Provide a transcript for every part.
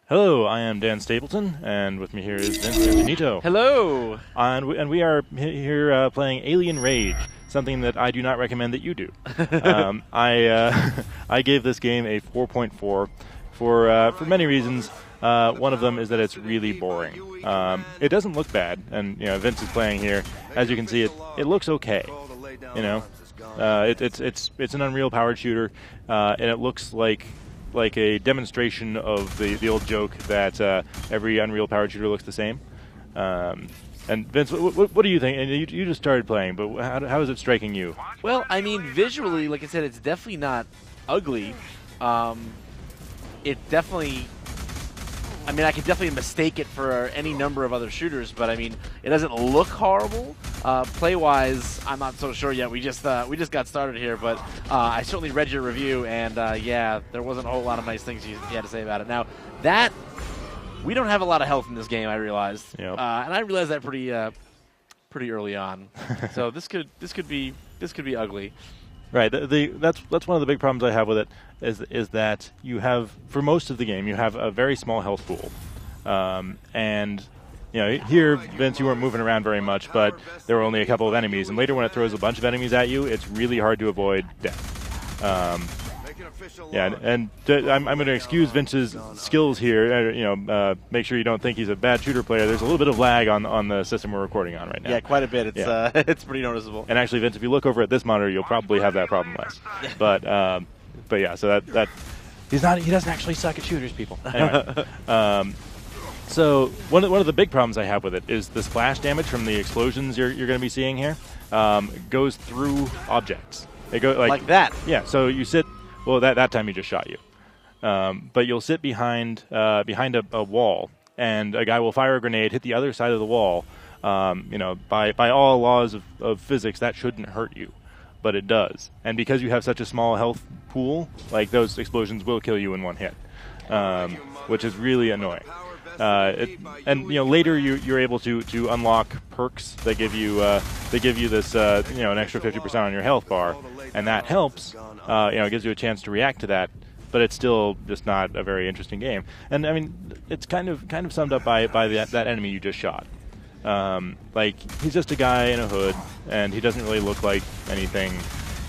Hello, I am Dan Stapleton, and with me here is Vince Antonito. Hello! And we are here playing Alien Rage, something that I do not recommend that you do. I gave this game a 4.4 for many reasons. One of them is that it's really boring. It doesn't look bad, and Vince is playing here. As you can see, it looks okay. It's an Unreal powered shooter, and it looks like a demonstration of the old joke that every Unreal powered shooter looks the same. And Vince, what do you think? And you just started playing, but how is it striking you? Well, I mean, visually, like I said, it's definitely not ugly. It definitely... I mean, I could definitely mistake it for any number of other shooters, but I mean, it doesn't look horrible. Play-wise, I'm not so sure yet. We just got started here, but I certainly read your review, and yeah, there wasn't a whole lot of nice things you had to say about it. Now, we don't have a lot of health in this game, I realized, Yep. and I realized that pretty early on. So this could be ugly. Right. That's one of the big problems I have with it is that you have, for most of the game, you have a very small health pool, and here, Vince, you weren't moving around very much, but there were only a couple of enemies, and later when it throws a bunch of enemies at you, it's really hard to avoid death. Yeah, and I'm going to excuse Vince's skills here. Make sure you don't think he's a bad shooter player. There's a little bit of lag on the system we're recording on right now. Yeah, quite a bit. It's it's pretty noticeable. And actually, Vince, if you look over at this monitor, you'll probably have that problem less. But yeah, so that he doesn't actually suck at shooters, people. Anyway, so one of the big problems I have with it is the splash damage from the explosions you're going to be seeing here goes through objects. It goes like that. Yeah. So you sit. Well, that time he just shot you. But you'll sit behind a wall, and a guy will fire a grenade, hit the other side of the wall. By all laws of physics, that shouldn't hurt you, but it does. And because you have such a small health pool, like those explosions will kill you in one hit, which is really annoying. Later you're able to unlock perks that give you this an extra 50% on your health bar, and that helps. It gives you a chance to react to that, but it's still just not a very interesting game. And I mean, it's kind of summed up by that enemy you just shot. He's just a guy in a hood, and he doesn't really look like anything.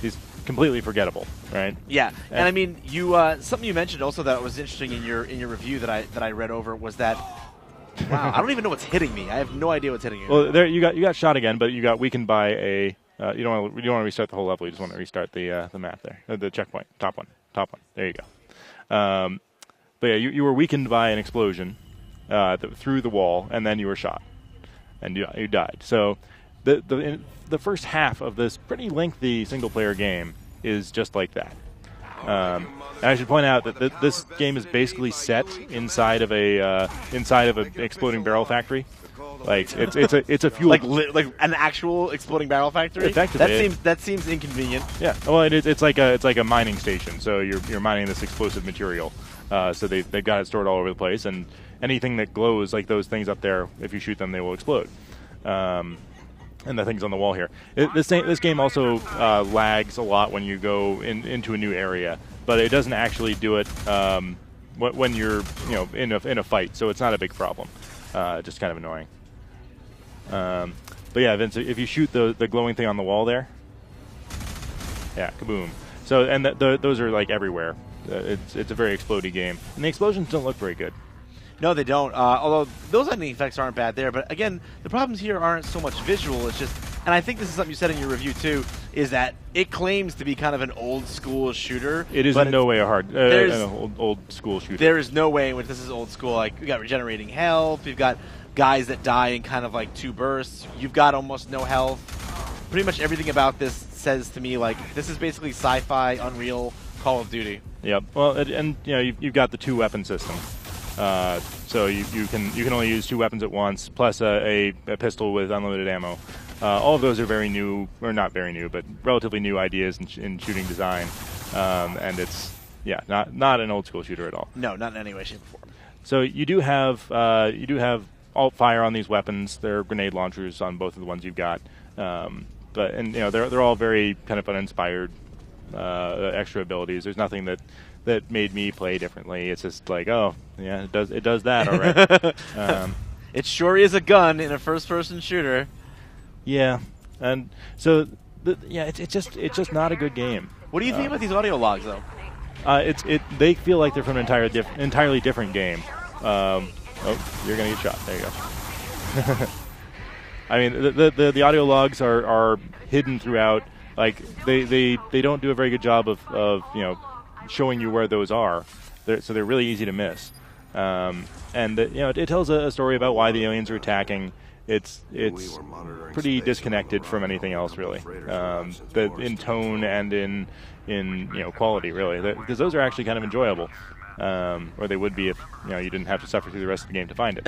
He's completely forgettable, right? Yeah, and I mean, you something you mentioned also that was interesting in your review that I read over was that. Wow, I don't even know what's hitting me. I have no idea what's hitting me. Well, there you got shot again, but you got weakened by a. You don't want to restart the whole level. You just want to restart the map there, the checkpoint, top one. There you go. But yeah, you were weakened by an explosion through the wall, and then you were shot, and you died. So the first half of this pretty lengthy single-player game is just like that. And I should point out that this game is basically set inside of an exploding barrel factory. Like it's a fuel like an actual exploding barrel factory. Effectively, that seems inconvenient. Yeah, well, it's like a mining station. So you're mining this explosive material. So they've got it stored all over the place, and anything that glows, like those things up there, if you shoot them, they will explode. And the things on the wall here. This game also lags a lot when you go into a new area, but it doesn't actually do it when you're in a fight. So it's not a big problem. Just kind of annoying. But yeah, Vince, if you shoot the glowing thing on the wall there, yeah, kaboom. So and those are like everywhere. It's a very explodey game, and the explosions don't look very good. No, they don't. Although those lightning effects aren't bad there, but again, the problems here aren't so much visual. It's just, and I think this is something you said in your review too, is that it claims to be kind of an old school shooter. It is in no way an old school shooter. There is no way in which this is old school. Like, we got regenerating health, we've got guys that die in kind of like 2 bursts. You've got almost no health. Pretty much everything about this says to me like this is basically sci-fi, Unreal, Call of Duty. Yep. Well, and you've got the 2-weapon system. So you can only use 2 weapons at once, plus a pistol with unlimited ammo. All of those are very new, or not very new, but relatively new ideas in shooting design. And it's not an old school shooter at all. No, not in any way, shape, or form. So you do have alt fire on these weapons. There are grenade launchers on both of the ones you've got. But they're all very kind of uninspired. extra abilities. There's nothing that made me play differently. It's just like, oh, yeah, it does that, all right. It sure is a gun in a first-person shooter. Yeah, and so it's just not a good game. What do you think about these audio logs, though? They feel like they're from an entirely different game. Oh, you're gonna get shot. There you go. I mean, the audio logs are hidden throughout. Like they don't do a very good job of showing you where those are. So they're really easy to miss. And it tells a story about why the aliens are attacking. It's pretty disconnected from anything else, really. In tone and in quality, really, because those are actually kind of enjoyable. Or they would be if you didn't have to suffer through the rest of the game to find it.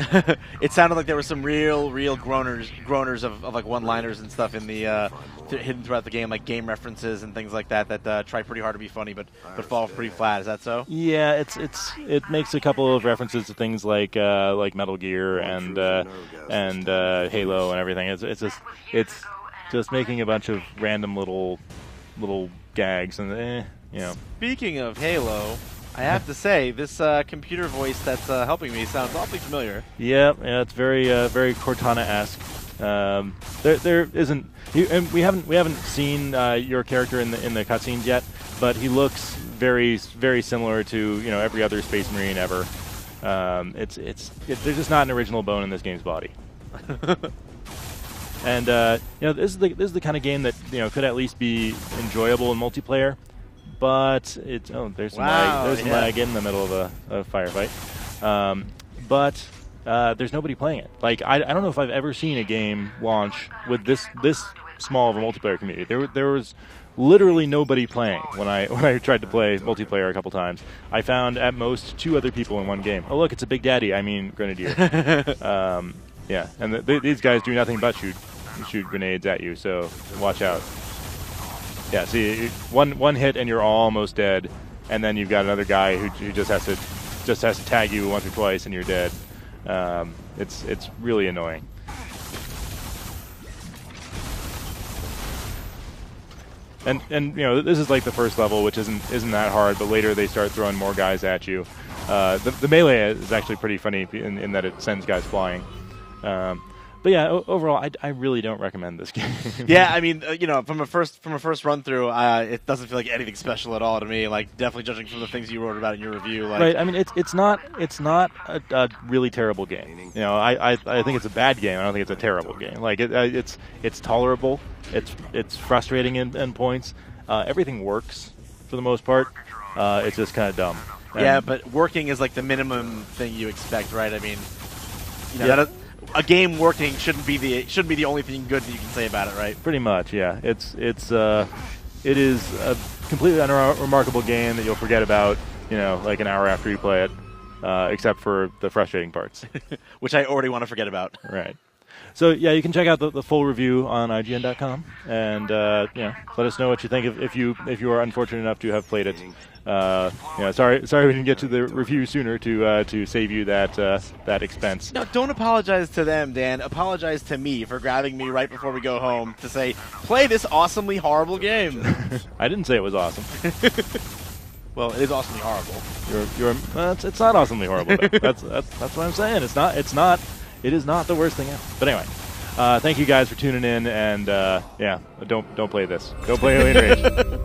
It sounded like there were some real groaners of like one-liners and stuff in the hidden throughout the game, like game references and things like that try pretty hard to be funny, but fall pretty flat. Is that so? Yeah, it makes a couple of references to things like Metal Gear and Halo and everything. It's just making a bunch of random little gags and Speaking of Halo, I have to say, this computer voice that's helping me sounds awfully familiar. Yeah, it's very Cortana-esque. There isn't, and we haven't seen your character in the cutscenes yet, but he looks very similar to every other Space Marine ever. There's just not an original bone in this game's body. And this is the kind of game that could at least be enjoyable in multiplayer. But there's some lag in the middle of a firefight. But there's nobody playing it. Like I don't know if I've ever seen a game launch with this small of a multiplayer community. There was literally nobody playing when I tried to play multiplayer a couple times. I found at most 2 other people in one game. Oh look, it's a Big Daddy. I mean Grenadier. Yeah, and these guys do nothing but shoot grenades at you. So watch out. Yeah, see, one hit and you're almost dead, and then you've got another guy who just has to tag you once or twice and you're dead. It's really annoying. And this is like the first level, which isn't that hard, but later they start throwing more guys at you. The melee is actually pretty funny in that it sends guys flying. But yeah, overall, I really don't recommend this game. Yeah, I mean, from a first run through, it doesn't feel like anything special at all to me. Like, definitely judging from the things you wrote about in your review. Like, right. I mean, it's not a really terrible game. I think it's a bad game. I don't think it's a terrible game. Like it's tolerable. It's frustrating in points. Everything works for the most part. It's just kind of dumb. Yeah, but working is like the minimum thing you expect, right? I mean, yeah. A game working shouldn't be the only thing good that you can say about it, right? Pretty much, yeah. It is a completely unremarkable game that you'll forget about, like an hour after you play it, except for the frustrating parts, which I already want to forget about. Right. So yeah, you can check out the full review on IGN.com, and let us know what you think if you are unfortunate enough to have played it. Sorry we didn't get to the review sooner to save you that expense. No, don't apologize to them, Dan. Apologize to me for grabbing me right before we go home to say, play this awesomely horrible game. I didn't say it was awesome. Well, it is awesomely horrible. It's not awesomely horrible. That's what I'm saying. It is not the worst thing ever. But anyway, thank you guys for tuning in, and don't play this. Go play Alien Rage.